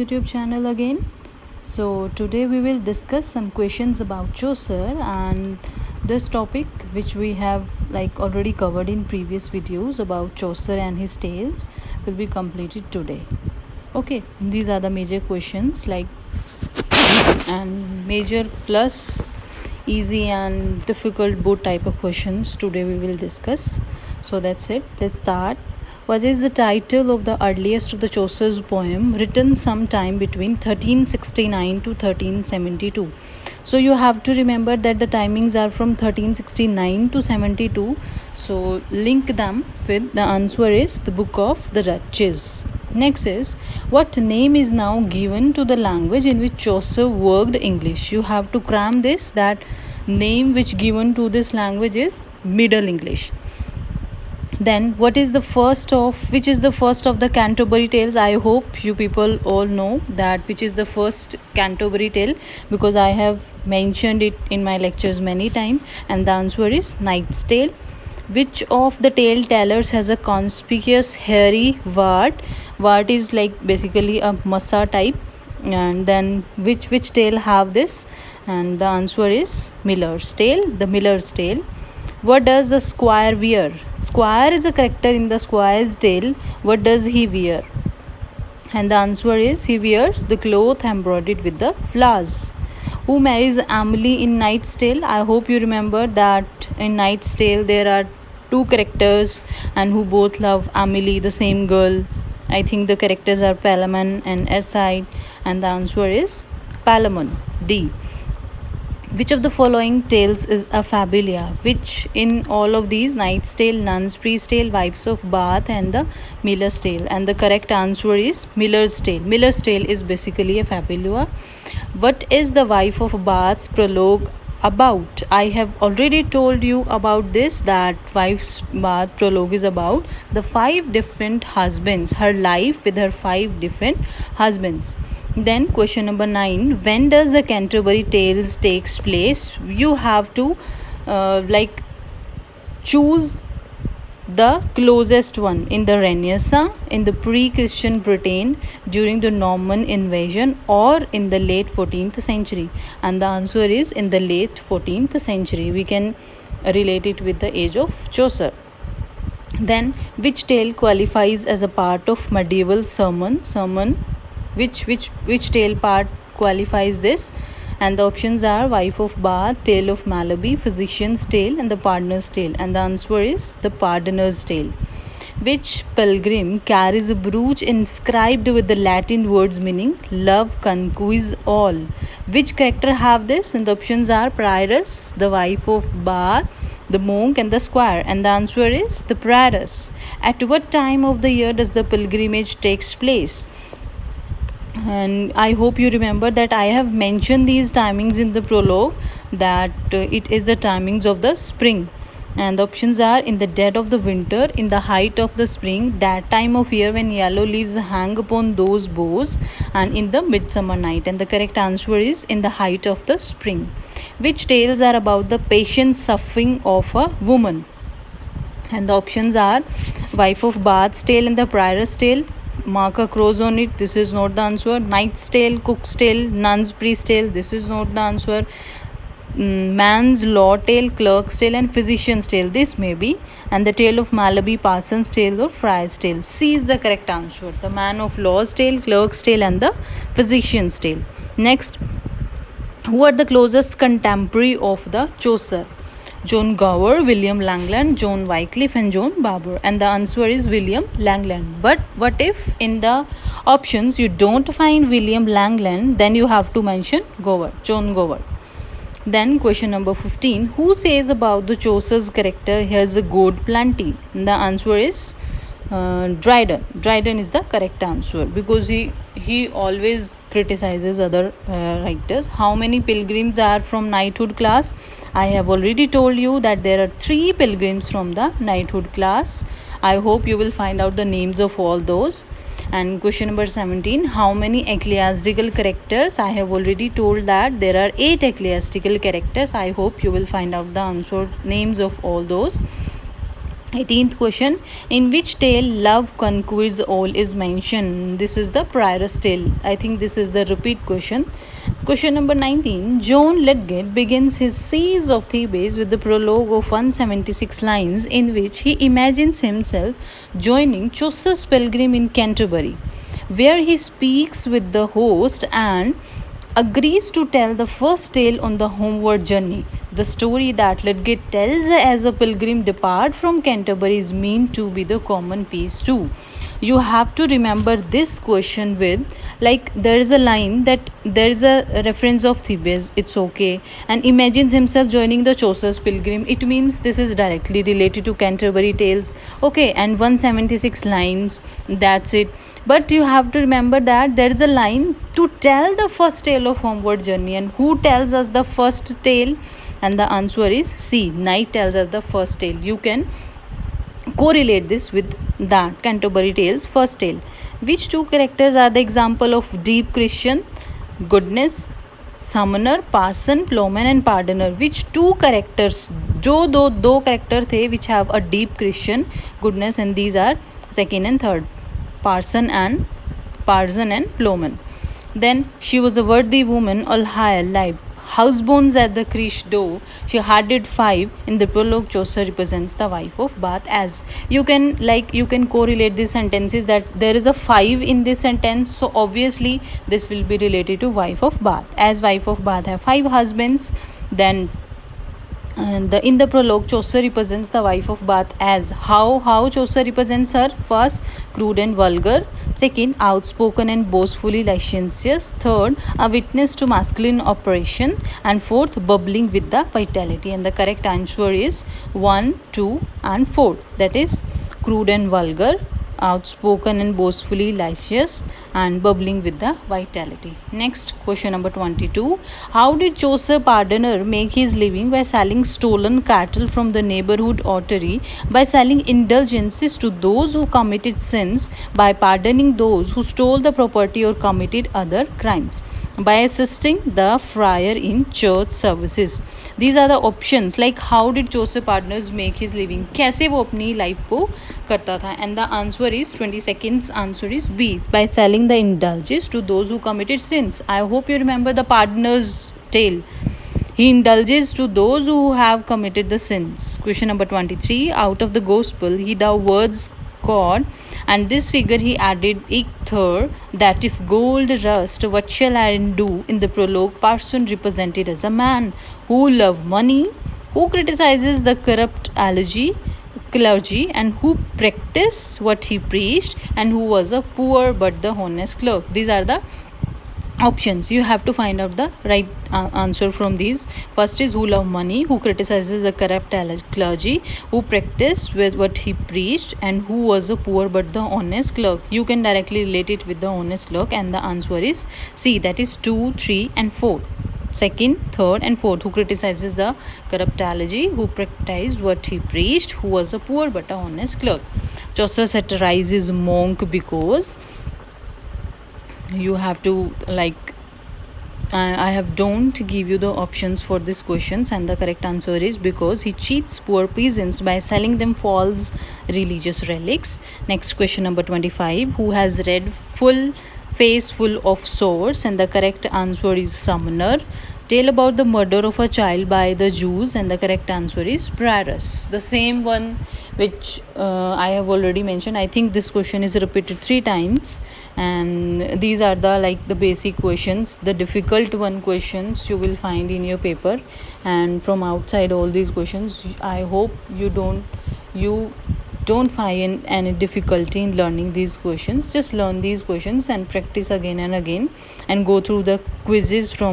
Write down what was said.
YouTube channel again. So today we will discuss some questions about Chaucer, and this topic which we have already covered in previous videos about Chaucer and his tales will be completed today. Okay, these are the major questions and major plus easy and difficult both type of questions today we will discuss. So that's it. Let's start. What is the title of the earliest of the Chaucer's poem written sometime between 1369 to 1372? So you have to remember that the timings are from 1369 to 72. So link them with the answer is the Book of the Duchess. Next is, what name is now given to the language in which Chaucer worked English? You have to cram this, that name which given to this language is Middle English. Then which is the first of the Canterbury tales? I hope you people all know that which is the first Canterbury tale, because I have mentioned it in my lectures many times, and the answer is Knight's Tale. Which of the tale tellers has a conspicuous hairy wart? Wart is basically a massa type. And then which tale have this? And the answer is Miller's Tale, the Miller's Tale. What does the squire wear? Squire is a character in the Squire's Tale. What does he wear? And the answer is he wears the cloth embroidered with the flowers. Who marries Emily in Knight's Tale? I hope you remember that in Knight's Tale there are two characters and who both love Emily, the same girl. I think the characters are Palamon and Eside, and the answer is Palamon, D. Which of the following tales is a fabula? Which in all of these? Knight's Tale, Nun's Priest's Tale, Wives of Bath, and the Miller's Tale. And the correct answer is Miller's Tale. Miller's Tale is basically a fabula. What is the Wife of Bath's prologue about? I have already told you about this, that Wife's Bath prologue is about the 5 different husbands, her life with her 5 different husbands. Then question number 9, when does the Canterbury Tales takes place? You have to choose the closest one in the Renaissance, in the pre-Christian Britain, during the Norman invasion, or in the late 14th century. And the answer is in the late 14th century. We can relate it with the age of Chaucer. Then which tale qualifies as a part of medieval sermon? Which tale part qualifies this? And the options are Wife of Bath, Tale of Malaby, Physician's Tale, and the Pardoner's Tale. And the answer is the Pardoner's Tale. Which pilgrim carries a brooch inscribed with the Latin words meaning love conquers all? Which character have this? And the options are Prioress, the Wife of Bath, the monk, and the squire. And the answer is the Prioress. At what time of the year does the pilgrimage takes place? And I hope you remember that I have mentioned these timings in the prologue, that it is the timings of the spring. And the options are in the dead of the winter, in the height of the spring, that time of year when yellow leaves hang upon those boughs, and in the midsummer night. And the correct answer is in the height of the spring. Which tales are about the patient suffering of a woman? And the options are Wife of Bath's Tale and the Prioress Tale. Mark a cross on it. This is not the answer. Knight's Tale, Cook's Tale, Nun's Priest's Tale. This is not the answer. Man's Law Tale, Clerk's Tale, and Physician's Tale. This may be. And the Tale of Malaby, Parson's Tale, or Friar's Tale. C is the correct answer. The Man of Law's Tale, Clerk's Tale, and the Physician's Tale. Next, who are the closest contemporary of the Chaucer? John Gower, William Langland, John Wycliffe, and John Barbour. And the answer is William Langland. But what if in the options you don't find William Langland? Then you have to mention Gower, John Gower. Then question number 15, who says about the Chaucer's character here's a gourd plenty? And the answer is Dryden. Dryden is the correct answer, because he always criticizes other writers. How many pilgrims are from knighthood class? I have already told you that there are 3 pilgrims from the knighthood class. I hope you will find out the names of all those. And question number 17, how many ecclesiastical characters? I have already told that there are 8 ecclesiastical characters. I hope you will find out the answer names of all those. 18th question, in which tale love conquers all is mentioned? This is the Prioress tale. I think this is the repeat question. Question number 19, John Lydgate begins his Siege of Thebes with the prologue of 176 lines in which he imagines himself joining Chaucer's pilgrim in Canterbury, where he speaks with the host and agrees to tell the first tale on the homeward journey. The story that Lydgate tells as a pilgrim depart from Canterbury is meant to be the common piece too. You have to remember this question with, like, there is a line that there is a reference of Thebes, it's okay, and imagines himself joining the Chaucer's pilgrim. It means this is directly related to Canterbury tales. Okay, and 176 lines, that's it. But you have to remember that there is a line to tell the first tale of homeward journey, and who tells us the first tale? And the answer is C. Night tells us the first tale. You can correlate this with that Canterbury Tales first tale. Which two characters are the example of deep Christian goodness? Summoner, parson, plowman and pardoner. Which two characters? दो character थे which have a deep Christian goodness, and these are second and third, parson and plowman. Then she was a worthy woman, all high life. Housebones at the creche door. She hearted 5. In the prologue, Chaucer represents the wife of Bath. As you can correlate these sentences that there is a 5 in this sentence, so obviously this will be related to wife of Bath. As wife of Bath have 5 husbands, then in the prologue, Chaucer represents the wife of Bath as how Chaucer represents her. First, crude and vulgar. Second, outspoken and boastfully licentious. Third, a witness to masculine oppression. And fourth, bubbling with the vitality. And the correct answer is 1, 2 and 4. That is crude and vulgar, outspoken and boastfully licentious, and bubbling with the vitality. Next, question number 22. How did Chaucer pardoner make his living? By selling stolen cattle from the neighborhood ottery, by selling indulgences to those who committed sins, by pardoning those who stole the property or committed other crimes, by assisting the friar in church services. These are the options. Like, how did Chaucer partners make his living? कैसे वो अपनी life को करता था? And the answer is 22nd answer is B, by selling the indulges to those who committed sins. I hope you remember the pardoner's tale. He indulges to those who have committed the sins. Question number 23. Out of the gospel, he the words God, and this figure he added ether, that if gold rust, what shall I do? In the prologue, parson represented as a man who loved money, who criticizes the corrupt clergy, and who practiced what he preached, and who was a poor but the honest clerk. These are the options. You have to find out the right answer from these. First is who love money, who criticizes the corrupt clergy, who practiced with what he preached, and who was a poor but the honest clerk. You can directly relate it with the honest clerk, and the answer is C, that is 2, 3 and 4. Second, third and fourth, who criticizes the corrupt clergy, who practiced what he preached, who was a poor but a honest clerk. Chaucer satirizes monk because you have to I have don't give you the options for these questions, and the correct answer is because he cheats poor peasants by selling them false religious relics. Next, question number 25. Who has read full face full of swords? And the correct answer is Summoner. Tale about the murder of a child by the Jews, and the correct answer is Prioress. The same one which I have already mentioned. I think this question is repeated 3 times, and these are the basic questions. The difficult one questions you will find in your paper, and from outside all these questions, I hope you don't find any difficulty in learning these questions. Just learn these questions and practice again and again, and go through the quizzes from